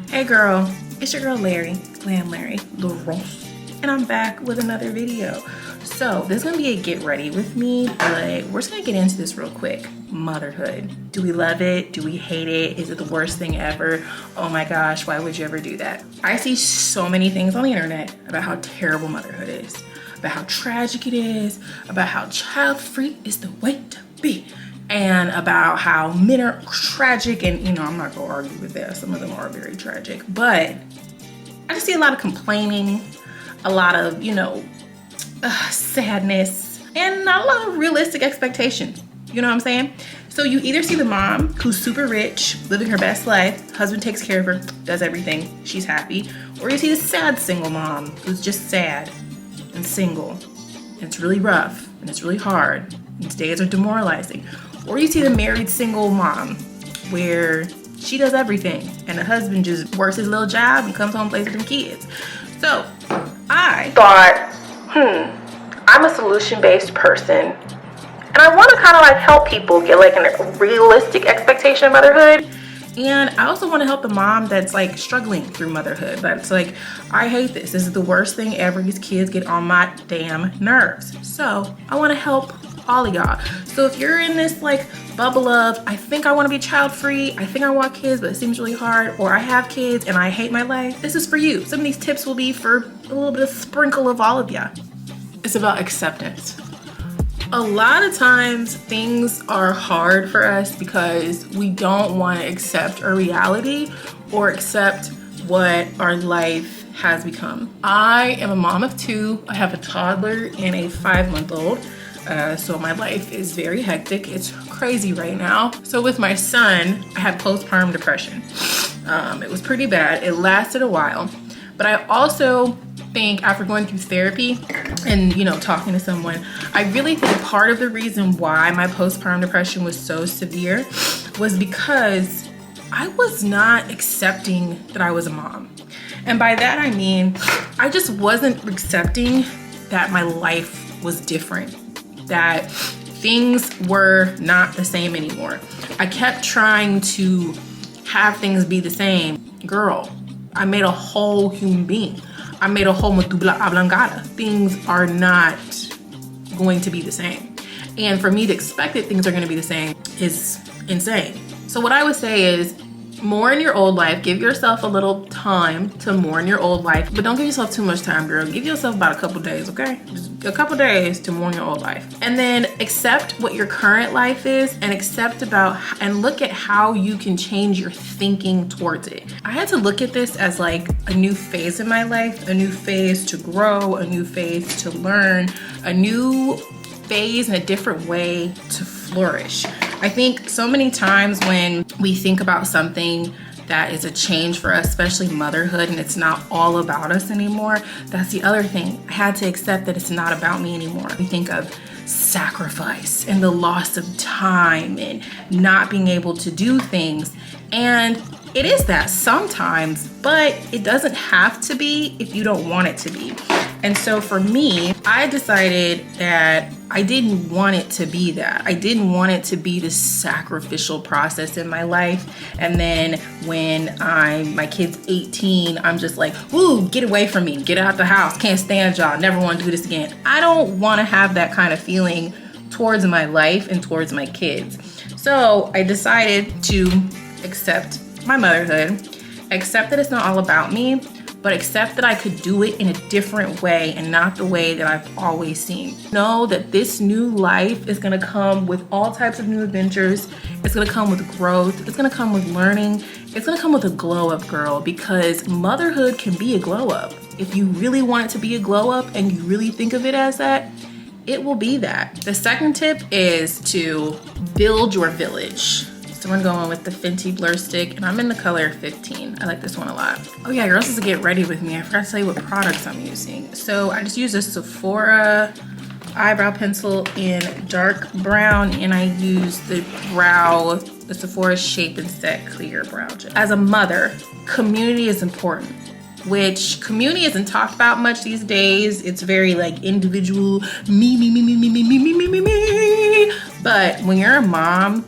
Hey girl, it's your girl Larry, Glam Larry, and I'm back with another video. So this is gonna be a get ready with me, but we're just gonna get into this real quick. Motherhood. Do we love it? Do we hate it? Is it the worst thing ever? Oh my gosh, why would you ever do that? I see so many things on the internet about how terrible motherhood is, about how tragic it is, about how child-free is the way to be, and about how men are tragic. And you know, I'm not gonna argue with that. Some of them are very tragic, but I just see a lot of complaining, a lot of, you know, sadness, and not a lot of realistic expectations. You know what I'm saying? So you either see the mom who's super rich, living her best life, husband takes care of her, does everything, she's happy, or you see the sad single mom who's just sad and single, and it's really rough, and it's really hard, and days are demoralizing. Or you see the married single mom where she does everything, and the husband just works his little job and comes home and plays with them kids. So I thought, I'm a solution-based person, and I want to kind of like help people get like a realistic expectation of motherhood. And I also want to help the mom that's like struggling through motherhood. That's like, I hate this. This is the worst thing ever. These kids get on my damn nerves. So I want to help all of y'all. So if you're in this like bubble of, I think I want to be child free, I think I want kids, but it seems really hard, or I have kids and I hate my life, this is for you. Some of these tips will be for a little bit of sprinkle of all of y'all. It's about acceptance. A lot of times things are hard for us because we don't want to accept our reality or accept what our life has become. I am a mom of two. I have a toddler and a 5-month-old. So my life is very hectic. It's crazy right now. So with my son, I had postpartum depression. It was pretty bad. It lasted a while, but I also think after going through therapy and, you know, talking to someone, I really think part of the reason why my postpartum depression was so severe was because I was not accepting that I was a mom. And by that, I mean, I just wasn't accepting that my life was different, that things were not the same anymore. I kept trying to have things be the same. Girl, I made a whole human being. I made a whole medulla oblongata. Things are not going to be the same. And for me to expect that things are gonna be the same is insane. So what I would say is, mourn your old life. Give yourself a little time to mourn your old life, but don't give yourself too much time, girl. Give yourself about a couple days, okay? Just a couple days to mourn your old life. And then accept what your current life is, and and look at how you can change your thinking towards it. I had to look at this as like a new phase in my life, a new phase to grow, a new phase to learn, a new phase and a different way to flourish. I think so many times when we think about something that is a change for us, especially motherhood, and it's not all about us anymore, that's the other thing. I had to accept that it's not about me anymore. We think of sacrifice and the loss of time and not being able to do things. And it is that sometimes, but it doesn't have to be if you don't want it to be. And so for me, I decided that I didn't want it to be that. I didn't want it to be this sacrificial process in my life. And then when my kid's 18, I'm just like, ooh, get away from me, get out the house, can't stand y'all, never want to do this again. I don't want to have that kind of feeling towards my life and towards my kids. So I decided to accept my motherhood, accept that it's not all about me, but accept that I could do it in a different way and not the way that I've always seen. Know that this new life is gonna come with all types of new adventures. It's gonna come with growth. It's gonna come with learning. It's gonna come with a glow up, girl, because motherhood can be a glow up. If you really want it to be a glow up and you really think of it as that, it will be that. The second tip is to build your village. So we're going with the Fenty Blur Stick, and I'm in the color 15. I like this one a lot. Oh yeah, girls, to get ready with me, I forgot to tell you what products I'm using. So I just use a Sephora eyebrow pencil in dark brown, and I use the Sephora Shape and Set Clear Brow Gel. As a mother, community is important, which community isn't talked about much these days. It's very like individual, me. But when you're a mom,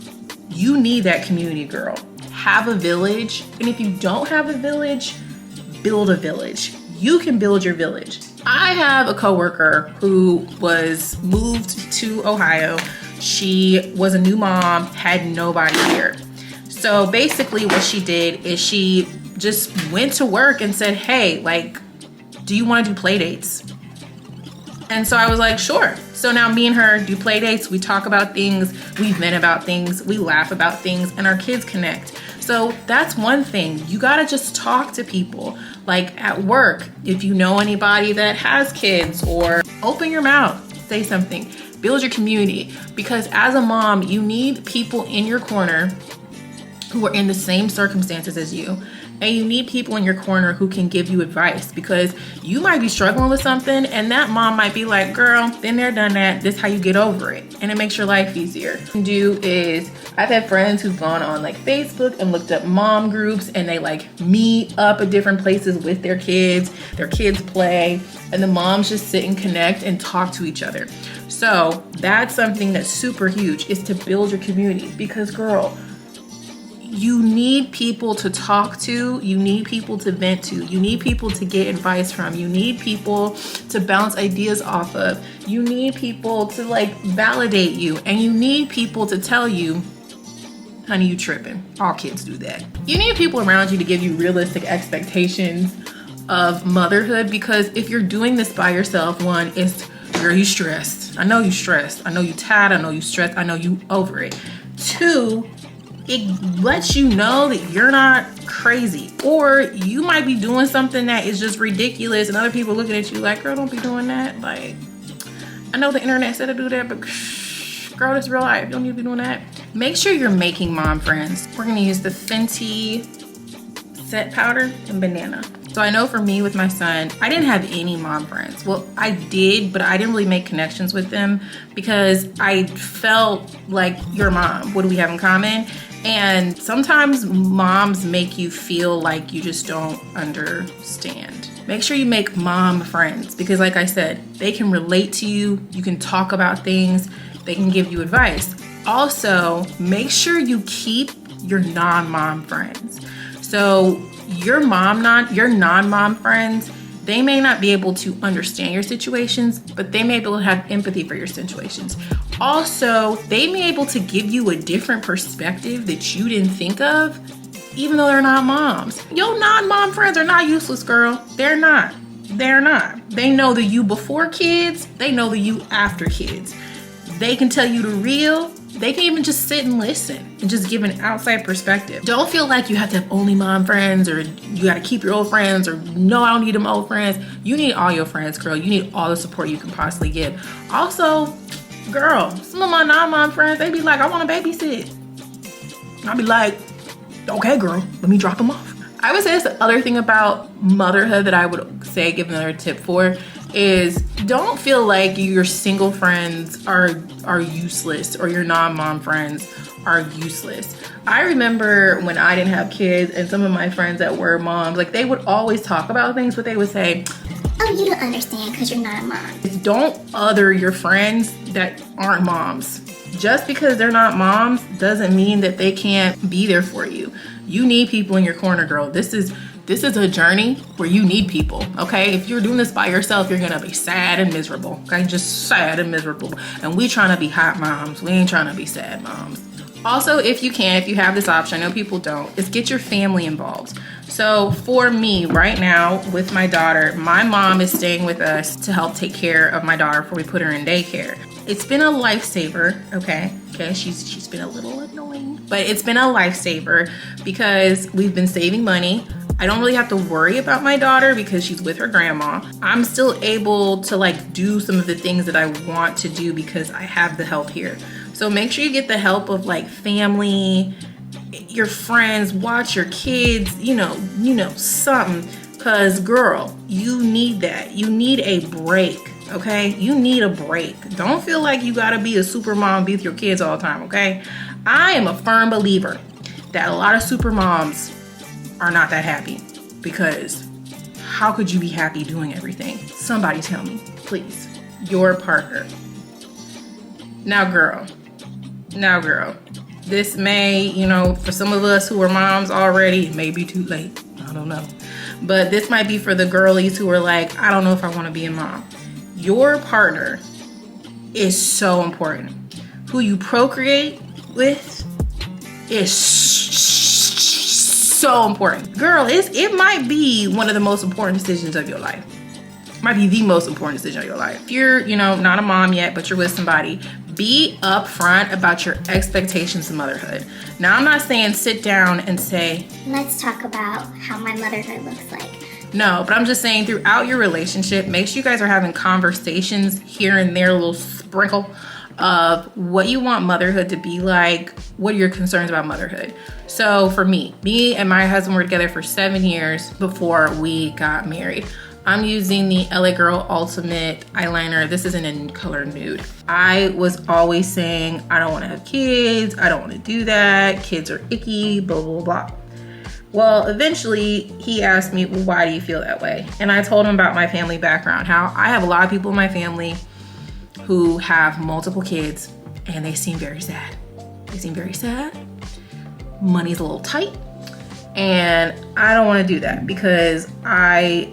you need that community, girl. have a village, and if you don't have a village, build a village. You can build your village. I have a coworker who was moved to Ohio. She was a new mom, had nobody here. So basically what she did is she just went to work and said, hey, like, do you want to do play dates? And so I was like, sure. So now me and her do play dates. We talk about things, we vent about things, we laugh about things, and our kids connect. So that's one thing. You gotta just talk to people. Like at work, if you know anybody that has kids, or open your mouth, say something, build your community. Because as a mom, you need people in your corner who are in the same circumstances as you. And you need people in your corner who can give you advice, because you might be struggling with something and that mom might be like, girl, been there, done that. This is how you get over it. And it makes your life easier. What you can do is, I've had friends who've gone on like Facebook and looked up mom groups, and they like meet up at different places with their kids play, and the moms just sit and connect and talk to each other. So that's something that's super huge, is to build your community. Because girl, you need people to talk to, you need people to vent to, you need people to get advice from, you need people to bounce ideas off of, you need people to like validate you, and you need people to tell you, honey, you tripping. All kids do that. You need people around you to give you realistic expectations of motherhood, because if you're doing this by yourself, one, it's, girl, you stressed. I know you stressed. I know you tired. I know you stressed. I know you over it. Two, it lets you know that you're not crazy, or you might be doing something that is just ridiculous and other people looking at you like, girl, don't be doing that. Like, I know the internet said to do that, but girl, it's real life. You don't need to be doing that. Make sure you're making mom friends. We're gonna use the Fenty set powder and banana. So I know for me with my son, I didn't have any mom friends. Well, I did, but I didn't really make connections with them because I felt like, your mom, what do we have in common? And sometimes moms make you feel like you just don't understand. Make sure you make mom friends, because like I said, they can relate to you. You can talk about things. They can give you advice. Also, make sure you keep your non-mom friends. So your non-mom friends, they may not be able to understand your situations, but they may be able to have empathy for your situations. Also, they may be able to give you a different perspective that you didn't think of, even though they're not moms. Your non-mom friends are not useless, girl. They're not. They're not. They know the you before kids. They know the you after kids. They can tell you the real. They can even just sit and listen and just give an outside perspective. Don't feel like you have to have only mom friends, or you got to keep your old friends, or no, I don't need them old friends. You need all your friends, girl. You need all the support you can possibly give. Also, girl, some of my non-mom friends, they be like, I want to babysit. I'll be like, okay, girl, let me drop them off. I would say that's the other thing about motherhood that I would say, give another tip for, is don't feel like your single friends are useless, or your non-mom friends are useless. I remember when I didn't have kids, and some of my friends that were moms, like they would always talk about things, but they would say, oh, you don't understand because you're not a mom. Don't other your friends that aren't moms. Just because they're not moms doesn't mean that they can't be there for you. You need people in your corner, girl. This is a journey where you need people, okay? If you're doing this by yourself, you're gonna be sad and miserable, okay? Just sad and miserable. And we trying to be hot moms. We ain't trying to be sad moms. Also, if you have this option, I know people don't, is get your family involved. So for me right now with my daughter, my mom is staying with us to help take care of my daughter before we put her in daycare. It's been a lifesaver, okay? She's been a little annoying, but it's been a lifesaver because we've been saving money. I don't really have to worry about my daughter because she's with her grandma. I'm still able to like do some of the things that I want to do because I have the help here. So make sure you get the help of like family, your friends, watch your kids, you know, something. Cause girl, you need that. You need a break, okay? You need a break. Don't feel like you gotta be a super mom, be with your kids all the time, okay? I am a firm believer that a lot of super moms are not that happy, because how could you be happy doing everything? Somebody tell me, please. Your partner. Now girl, This may, you know, for some of us who are moms already, it may be too late. I don't know. But this might be for the girlies who are like, I don't know if I want to be a mom. Your partner is so important. Who you procreate with is so important. Girl, it might be one of the most important decisions of your life. Might be the most important decision of your life. If you're, you know, not a mom yet, but you're with somebody, be upfront about your expectations of motherhood. Now, I'm not saying sit down and say, let's talk about how my motherhood looks like. No, but I'm just saying throughout your relationship, make sure you guys are having conversations here and there, a little sprinkle of what you want motherhood to be like. What are your concerns about motherhood? So for me and my husband were together for 7 years before we got married. I'm using the LA Girl Ultimate eyeliner. This isn't in color nude. I was always saying, I don't want to have kids. I don't want to do that. Kids are icky, blah, blah, blah. Well, eventually he asked me, well, why do you feel that way? And I told him about my family background, how I have a lot of people in my family who have multiple kids and they seem very sad. They seem very sad. Money's a little tight. And I don't want to do that because I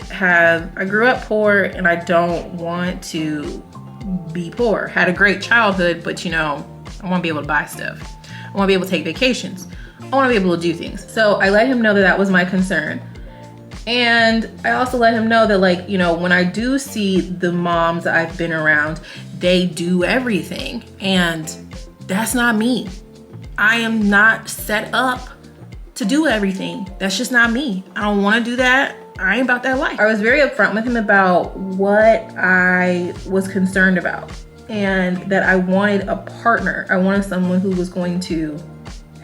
grew up poor and I don't want to be poor. Had a great childhood, but you know, I want to be able to buy stuff. I want to be able to take vacations. I want to be able to do things. So I let him know that that was my concern. And I also let him know that, like, you know, when I do see the moms that I've been around, they do everything. And that's not me. I am not set up to do everything. That's just not me. I don't want to do that. I ain't about that life. I was very upfront with him about what I was concerned about and that I wanted a partner. I wanted someone who was going to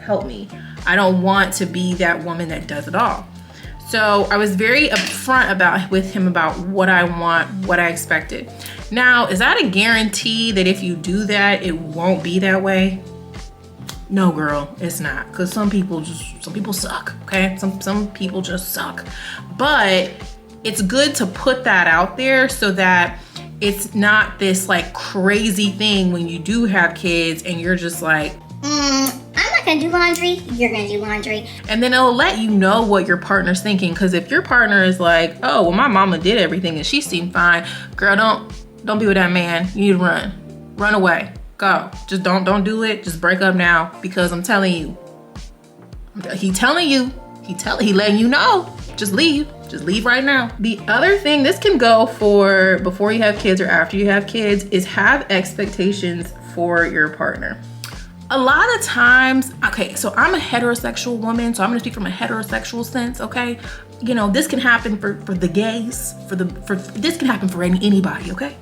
help me. I don't want to be that woman that does it all. So I was very upfront with him about what I want, what I expected. Now, is that a guarantee that if you do that, it won't be that way? No, girl, it's not. Because some people suck, okay? Some people just suck. But it's good to put that out there so that it's not this like crazy thing when you do have kids and you're just like, I'm not gonna do laundry, you're gonna do laundry. And then it'll let you know what your partner's thinking. Because if your partner is like, oh, well, my mama did everything and she seemed fine, girl, don't be with that man. You need to run away. Go. Just don't do it. Just break up now because I'm telling you. He letting you know. Just leave. Just leave right now. The other thing, this can go for before you have kids or after you have kids, is have expectations for your partner. A lot of times, okay, so I'm a heterosexual woman, so I'm gonna speak from a heterosexual sense, okay? You know, this can happen for the gays, this can happen for anybody, okay?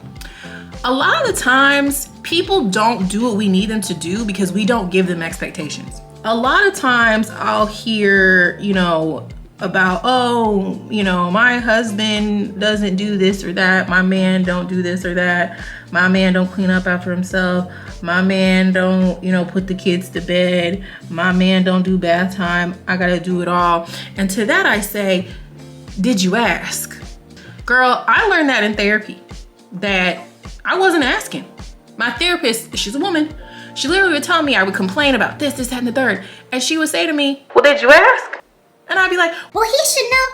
A lot of the times, people don't do what we need them to do because we don't give them expectations. A lot of times I'll hear, you know, about, oh, you know, my husband doesn't do this or that. My man don't do this or that. My man don't clean up after himself. My man don't, you know, put the kids to bed. My man don't do bath time. I gotta do it all. And to that I say, did you ask? Girl, I learned that in therapy, that I wasn't asking. My therapist, she's a woman, she literally would tell me I would complain about this, that, and the third. And she would say to me, well, did you ask? And I'd be like, well, he should know.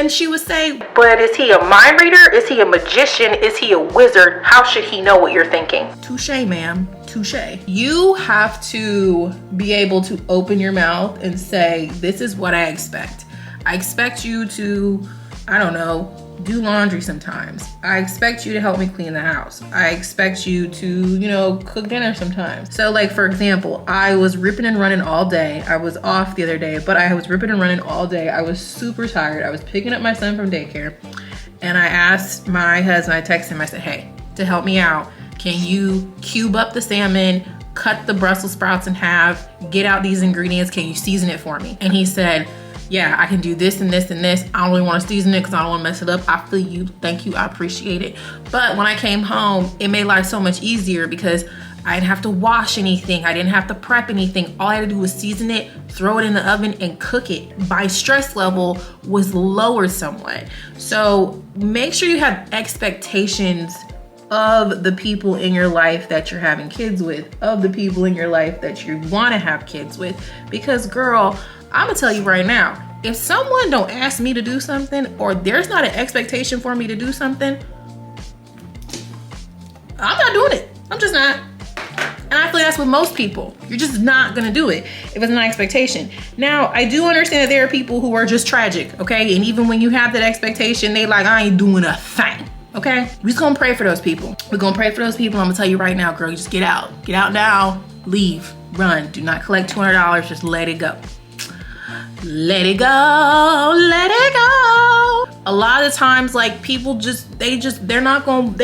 She would say, but is he a mind reader? Is he a magician? Is he a wizard? How should he know what you're thinking? Touche, ma'am, touche. You have to be able to open your mouth and say, this is what I expect. I expect you to, I don't know, do laundry sometimes. I expect you to help me clean the house. I expect you to, you know, cook dinner sometimes. So like, for example, I was ripping and running all day. I was off the other day, but I was ripping and running all day. I was super tired. I was picking up my son from daycare. And I asked my husband, I texted him, I said, hey, to help me out, can you cube up the salmon, cut the Brussels sprouts in half, get out these ingredients, can you season it for me? And he said, yeah, I can do this and this and this. I don't really want to season it because I don't want to mess it up. I feel you. Thank you. I appreciate it. But when I came home, it made life so much easier because I didn't have to wash anything. I didn't have to prep anything. All I had to do was season it, throw it in the oven, and cook it. My stress level was lowered somewhat. So make sure you have expectations of the people in your life that you're having kids with, of the people in your life that you want to have kids with. Because girl, I'm gonna tell you right now, if someone don't ask me to do something, or there's not an expectation for me to do something, I'm not doing it. I'm just not. And I feel like that's with most people. You're just not gonna do it if it's not an expectation. Now, I do understand that there are people who are just tragic, okay? And even when you have that expectation, they like, I ain't doing a thing, okay? We're just gonna pray for those people. We're gonna pray for those people. I'm gonna tell you right now, girl, you just get out. Get out now, leave, run. Do not collect $200, just let it go. Let it go, let it go. A lot of times, like, people they're not gonna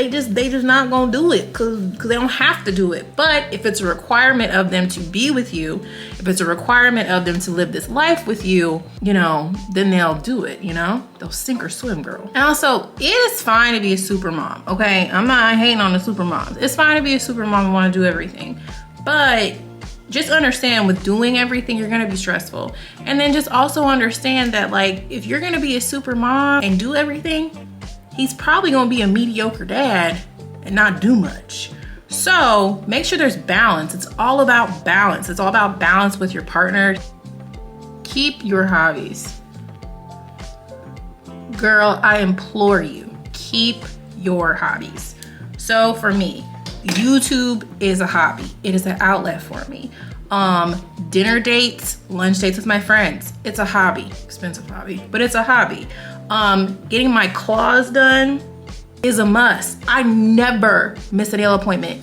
do it because they don't have to do it. But if it's a requirement of them to be with you, if it's a requirement of them to live this life with you, you know, then they'll do it, you know? They'll sink or swim, girl. And also, it is fine to be a super mom, okay? I'm not hating on the super moms. It's fine to be a super mom and want to do everything. But just understand, with doing everything, you're gonna be stressful. And then just also understand that, like, if you're gonna be a super mom and do everything, he's probably gonna be a mediocre dad and not do much. So make sure there's balance. It's all about balance. It's all about balance with your partner. Keep your hobbies. Girl, I implore you, keep your hobbies. So for me, YouTube is a hobby. It is an outlet for me. Dinner dates, lunch dates with my friends. It's a hobby. Expensive hobby, but it's a hobby. Getting my claws done is a must. I never miss a nail appointment.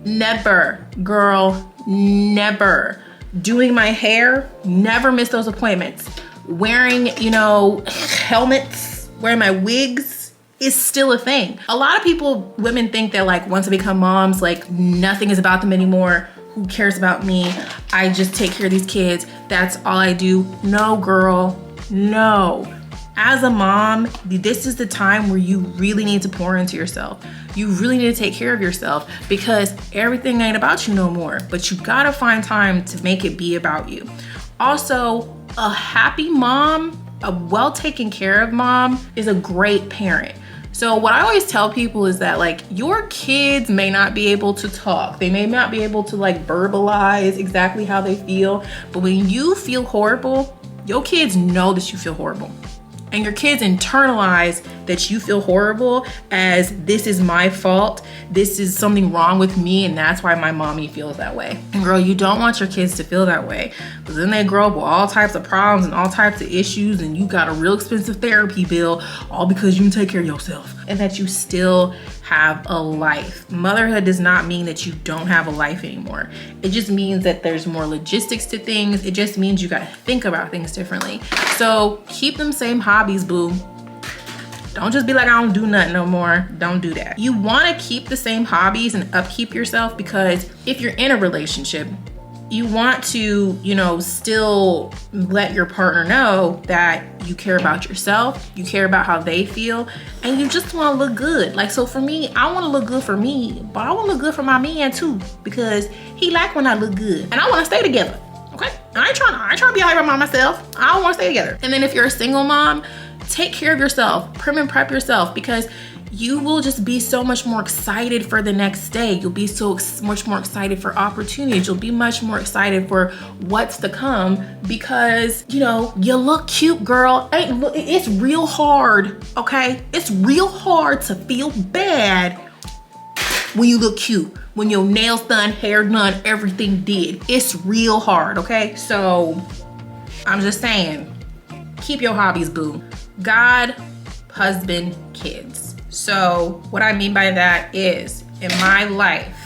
Never, girl, never. Doing my hair, never miss those appointments. Wearing, you know, helmets, wearing my wigs is still a thing. A lot of people, women think that, like, once they become moms, like, nothing is about them anymore. Who cares about me? I just take care of these kids. That's all I do. No, girl, no. As a mom, this is the time where you really need to pour into yourself. You really need to take care of yourself, because everything ain't about you no more, but you gotta find time to make it be about you. Also, a happy mom, a well taken care of mom, is a great parent. So what I always tell people is that, like, your kids may not be able to talk. They may not be able to, like, verbalize exactly how they feel. But when you feel horrible, your kids know that you feel horrible. And your kids internalize that you feel horrible as, this is my fault. This is something wrong with me, and that's why my mommy feels that way. And girl, you don't want your kids to feel that way, because then they grow up with all types of problems and all types of issues, and you got a real expensive therapy bill, all because you can take care of yourself and that you still have a life. Motherhood does not mean that you don't have a life anymore. It just means that there's more logistics to things. It just means you gotta think about things differently. So keep them same hobbies, boo. Don't just be like, I don't do nothing no more. Don't do that. You wanna keep the same hobbies and upkeep yourself, because if you're in a relationship, you want to, you know, still let your partner know that you care about yourself, you care about how they feel, and you just want to look good. Like, so for me, I want to look good for me, but I want to look good for my man too, because he like when I look good, and I want to stay together. Okay, I ain't trying to be out here by myself. I want to stay together. And then if you're a single mom, take care of yourself, prim and prep yourself, because you will just be so much more excited for the next day. You'll be so much more excited for opportunities. You'll be much more excited for what's to come, because, you know, you look cute, girl. It's real hard, okay? It's real hard to feel bad when you look cute, when your nails done, hair done, everything did. It's real hard, okay? So I'm just saying, keep your hobbies, boo. God, husband, kids. So what I mean by that is, in my life,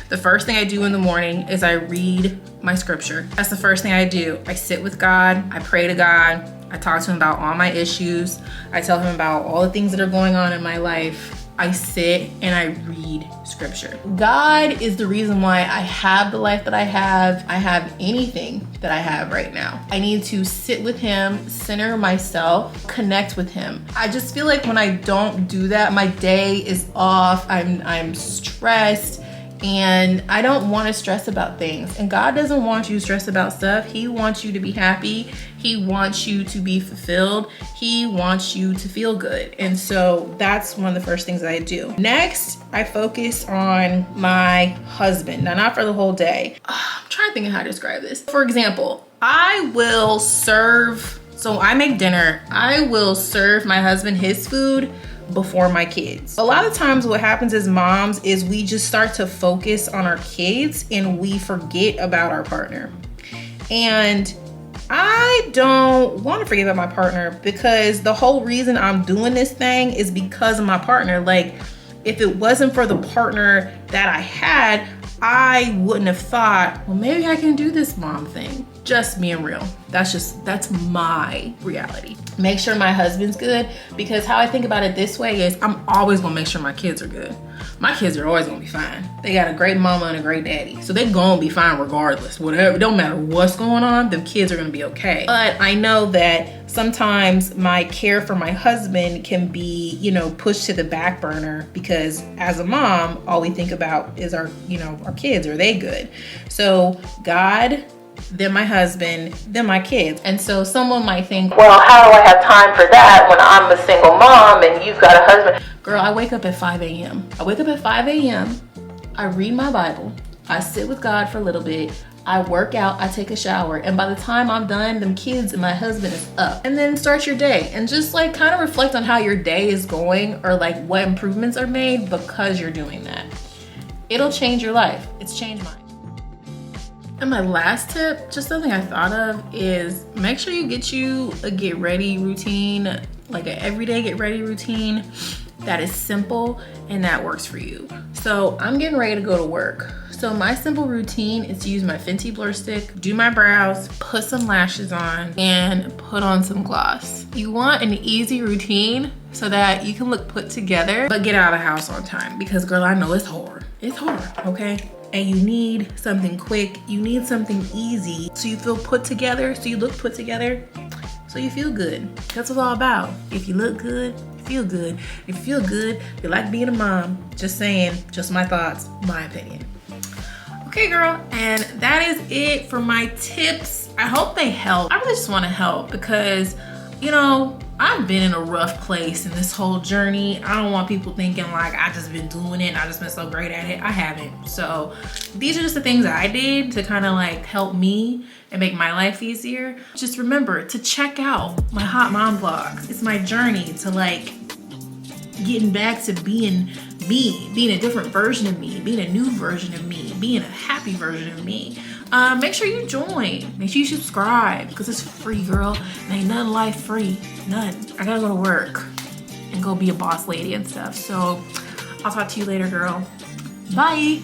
the first thing I do in the morning is I read my scripture. That's the first thing I do. I sit with God, I pray to God, I talk to him about all my issues, I tell him about all the things that are going on in my life. I sit and I read scripture. God is the reason why I have the life that I have anything that I have right now. I need to sit with him, center myself, connect with him. I just feel like when I don't do that, my day is off, I'm stressed, And I don't want to stress about things. And God doesn't want you to stress about stuff. He wants you to be happy. He wants you to be fulfilled. He wants you to feel good. And so that's one of the first things that I do. Next, I focus on my husband. Now, not for the whole day. I'm trying to think of how to describe this. For example, I will serve, so I make dinner. I will serve my husband his food before my kids. A lot of times what happens as moms is we just start to focus on our kids and we forget about our partner. And I don't want to forget about my partner, because the whole reason I'm doing this thing is because of my partner. Like, if it wasn't for the partner that I had, I wouldn't have thought, well, maybe I can do this mom thing. Just being real. That's my reality. Make sure my husband's good, because how I think about it this way is I'm always gonna make sure my kids are good. My kids are always gonna be fine. They got a great mama and a great daddy. So they're gonna be fine regardless. Whatever, it don't matter what's going on, the kids are gonna be okay. But I know that sometimes my care for my husband can be, you know, pushed to the back burner, because as a mom, all we think about is our, you know, our kids. Are they good? So God, then my husband, then my kids. And so someone might think, well, how do I have time for that when I'm a single mom and you've got a husband? Girl, I wake up at 5 a.m. I wake up at 5 a.m. I read my Bible. I sit with God for a little bit. I work out, I take a shower. And by the time I'm done, them kids and my husband is up. And then start your day and just like kind of reflect on how your day is going, or like what improvements are made because you're doing that. It'll change your life. It's changed mine. And my last tip, just something I thought of, is make sure you get you a get ready routine, like an everyday get ready routine that is simple and that works for you. So I'm getting ready to go to work. So my simple routine is to use my Fenty Blur Stick, do my brows, put some lashes on, and put on some gloss. You want an easy routine so that you can look put together, but get out of the house on time, because girl, I know it's hard. It's hard, okay? And you need something quick, you need something easy, so you feel put together, so you look put together, so you feel good. That's what it's all about. If you look good, you feel good. If you feel good, you like being a mom. Just saying, just my thoughts, my opinion. Okay, girl, and that is it for my tips. I hope they help. I really just want to help because, you know, I've been in a rough place in this whole journey. I don't want people thinking like I just been doing it and I just been so great at it. I haven't. So these are just the things I did to kind of like help me and make my life easier. Just remember to check out my Hot Mom vlogs. It's my journey to like getting back to being me, being a different version of me, being a new version of me, being a happy version of me. Make sure you join. Make sure you subscribe, because it's free, girl. And ain't nothing life free. None. I gotta go to work and go be a boss lady and stuff. So I'll talk to you later, girl. Bye.